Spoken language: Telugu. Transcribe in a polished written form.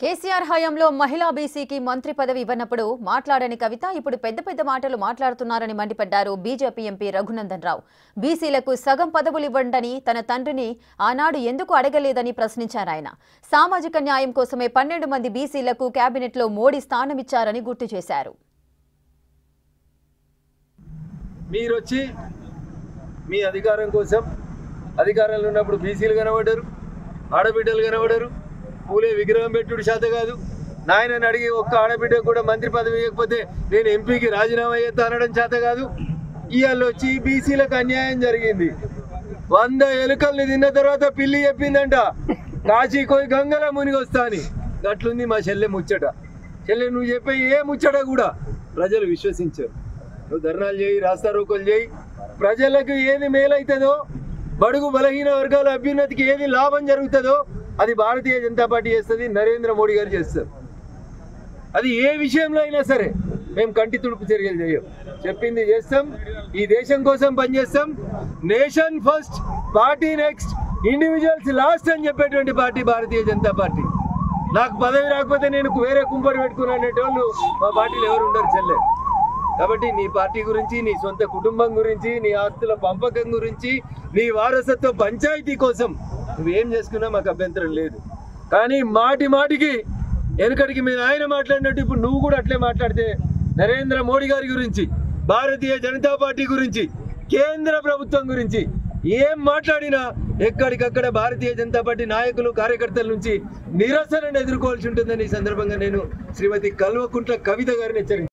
కేసీఆర్ హయాంలో మహిళా బీసీకి మంత్రి పదవి ఇవ్వనప్పుడు మాట్లాడని కవిత ఇప్పుడు పెద్ద పెద్ద మాటలు మాట్లాడుతున్నారని మండిపడ్డారు బీజేపీ ఎంపీ రఘునందన్ రావు. బీసీలకు సగం పదవులు ఇవ్వండని తన తండ్రిని ఆనాడు ఎందుకు అడగలేదని ప్రశ్నించారు ఆయన. సామాజిక న్యాయం కోసమే 12 మంది బీసీలకు కేబినెట్లో మోడీ స్థానం ఇచ్చారని గుర్తు చేశారు. మీరొచ్చి మీ అధికారం కోసం అధికారంలో ఉన్నప్పుడు బీసీలు కనబడ్డారు, ఆడబిడ్డలు కనబడ్డారు. పూలే విగ్రహం పెట్టుడు చేత కాదు. నాయనని అడిగి ఒక్క ఆడబిడ్డ కూడా మంత్రి పదవి ఇవ్వకపోతే నేను ఎంపీకి రాజీనామా చేస్తా అనడం చేత కాదు. ఇవాళ వచ్చి బీసీలకు అన్యాయం జరిగింది. 100 ఎలుకల్ని తిన్న తర్వాత పిల్లి చెప్పిందంట కాశీ కోయి గంగల మునిగి వస్తా అని. అట్లుంది మా చెల్లె ముచ్చట. చెల్లె నువ్వు చెప్పే ఏ ముచ్చట కూడా ప్రజలు విశ్వసించారు. నువ్వు ధర్నాలు చేయి, రాస్తారోకోలు చేయి, ప్రజలకు ఏది మేలవుతుందో, బడుగు బలహీన వర్గాల అభ్యున్నతికి ఏది లాభం జరుగుతుందో అది భారతీయ జనతా పార్టీ చేస్తుంది, నరేంద్ర మోడీ గారు చేస్తారు. అది ఏ విషయంలో అయినా సరే మేము కంటి తుడుపు చర్యలు చేయం. చెప్పింది చేస్తాం, ఈ దేశం కోసం పనిచేస్తాం. Nation first, party next, individuals last అని చెప్పేటువంటి పార్టీ భారతీయ జనతా పార్టీ. నాకు పదవి రాకపోతే నేను వేరే కుంపడి పెట్టుకునేటోళ్ళు మా పార్టీలో ఎవరు ఉండరు చెల్లె. కాబట్టి నీ పార్టీ గురించి, నీ సొంత కుటుంబం గురించి, నీ ఆస్తుల పంపకం గురించి, నీ వారసత్వ పంచాయతీ కోసం నువ్వేం చేసుకున్నా మాకు అభ్యంతరం లేదు. కానీ మాటి మాటికి వెనకటికి మీ ఆయన మాట్లాడినట్టు ఇప్పుడు నువ్వు కూడా అట్లే మాట్లాడితే నరేంద్ర మోడీ గారి గురించి, భారతీయ జనతా పార్టీ గురించి, కేంద్ర ప్రభుత్వం గురించి ఏం మాట్లాడినా ఎక్కడికక్కడ భారతీయ జనతా పార్టీ నాయకులు, కార్యకర్తల నుంచి నిరసనను ఎదుర్కోవాల్సి ఉంటుందని ఈ సందర్భంగా నేను శ్రీమతి కల్వకుంట్ల కవిత గారిని హెచ్చరించాను.